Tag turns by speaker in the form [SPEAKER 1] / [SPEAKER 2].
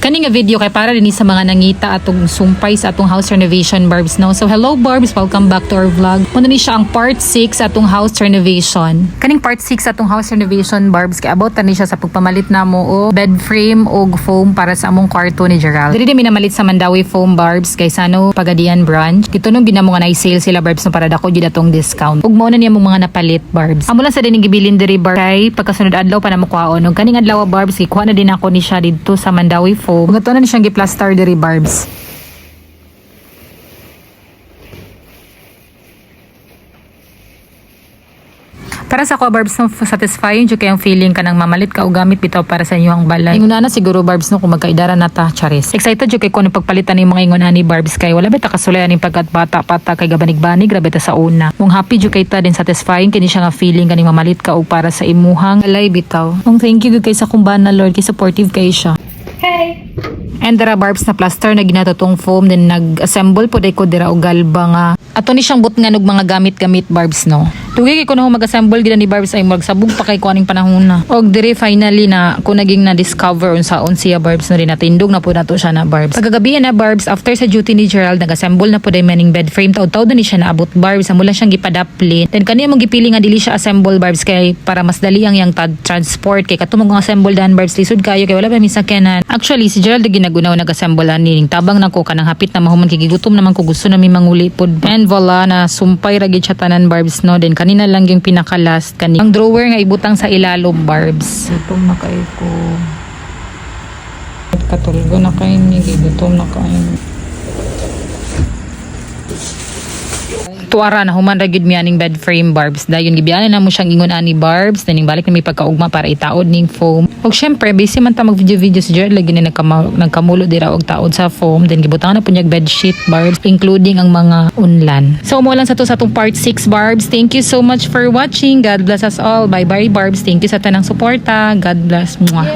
[SPEAKER 1] Kani nga video kay para din sa mga nangita atong sumpay sa atong house renovation barbs no. So hello barbs, welcome back to our vlog. Muna ni siya ang part 6 atong house renovation. Kaning part 6 atong house renovation barbs kay about tani siya sa pagpamalit namo o bed frame o foam para sa among kwarto ni Gerald. Diri mi namalit sa Mandawi foam barbs kay Sano Pagadian branch. Dito nung ginamo nga na sale sila barbs no para dako jud atong discount. Ug mao na niya mong mga napalit barbs. Amo lang sa dining gibilin diri bar kay pagkasunod adlaw pa na makuhaon. Ug kaning adlaw barbs kuha na din ako ni siya dito sa Mandawi foam. Ug ato na ni siyang gi-plaster diri barbs. Para sa ko barbs no, satisfying jud kay ang feeling kanang mamalit ka og gamit bitaw para sa inyong balay. Inguna na siguro barbs no kung magkaidara na ta charis. Excited jud kay kuno pagpalitan ni mga inguna ni barbs kay wala bita kasulayan ning pagkat bata-bata kay gabanig-banig grabe ta sa una. Mong happy jud kay ta din satisfying kini siya nga feeling kaning mamalit ka og para sa imuhang balay bitaw. Mong thank you gud kay sa kumbana Lord kay supportive kay siya. Hey! And dara barbs na plaster na ginatutong foam din nag-assemble po day ko dira og galba nga ato ni siyang butngan og mga gamit-gamit barbs no. Tugay kay kuno mag-assemble gid ni barbs ay magsabog pa kay kuaning panahon na. Og diri finally na ko naging na discover unsaon siya barbs no rin natindog na po nato siya na barbs. Pagkagabi na barbs after sa duty ni Gerald nag-assemble na po day maning bed frame taud-taud ni siya naabot barbs amo lang siyang gipadaplin. Then kaniya mong gipili nga dili siya assemble barbs kay para mas dali ang yang transport kay katong mga assemble dan barbs lisod kayo kay wala pa misakyanan. Actually si Gerald ginagunaw nag-assemble ning tabang nako kanang hapit na mahuman kay gigutom naman ko gusto na mi manguli pod. And voila na sumpay ra gid siya tanan barbs no. Then kanina lang yung pinaka-last kani. Ang drawer nga ibutang sa ilalom barbs. Gutom na kay ko. Katulgo na kay ni gutom na kay. Tuara na human ra gid mi aning bed frame barbs. Dayon gibiyanan na mo siyang ingon ani barbs. Then balik na mi pagkaugma para itaod ning foam. Og syempre busy man ta mag video si Gerald lagi na nagkamulo dira og taod sa foam. Then gibutangan na po niya bed sheet barbs including ang mga unlan. So mo lang sa to sa tong part 6 barbs. Thank you so much for watching. God bless us all. Bye bye barbs. Thank you sa tanang suporta. God bless. Mwah.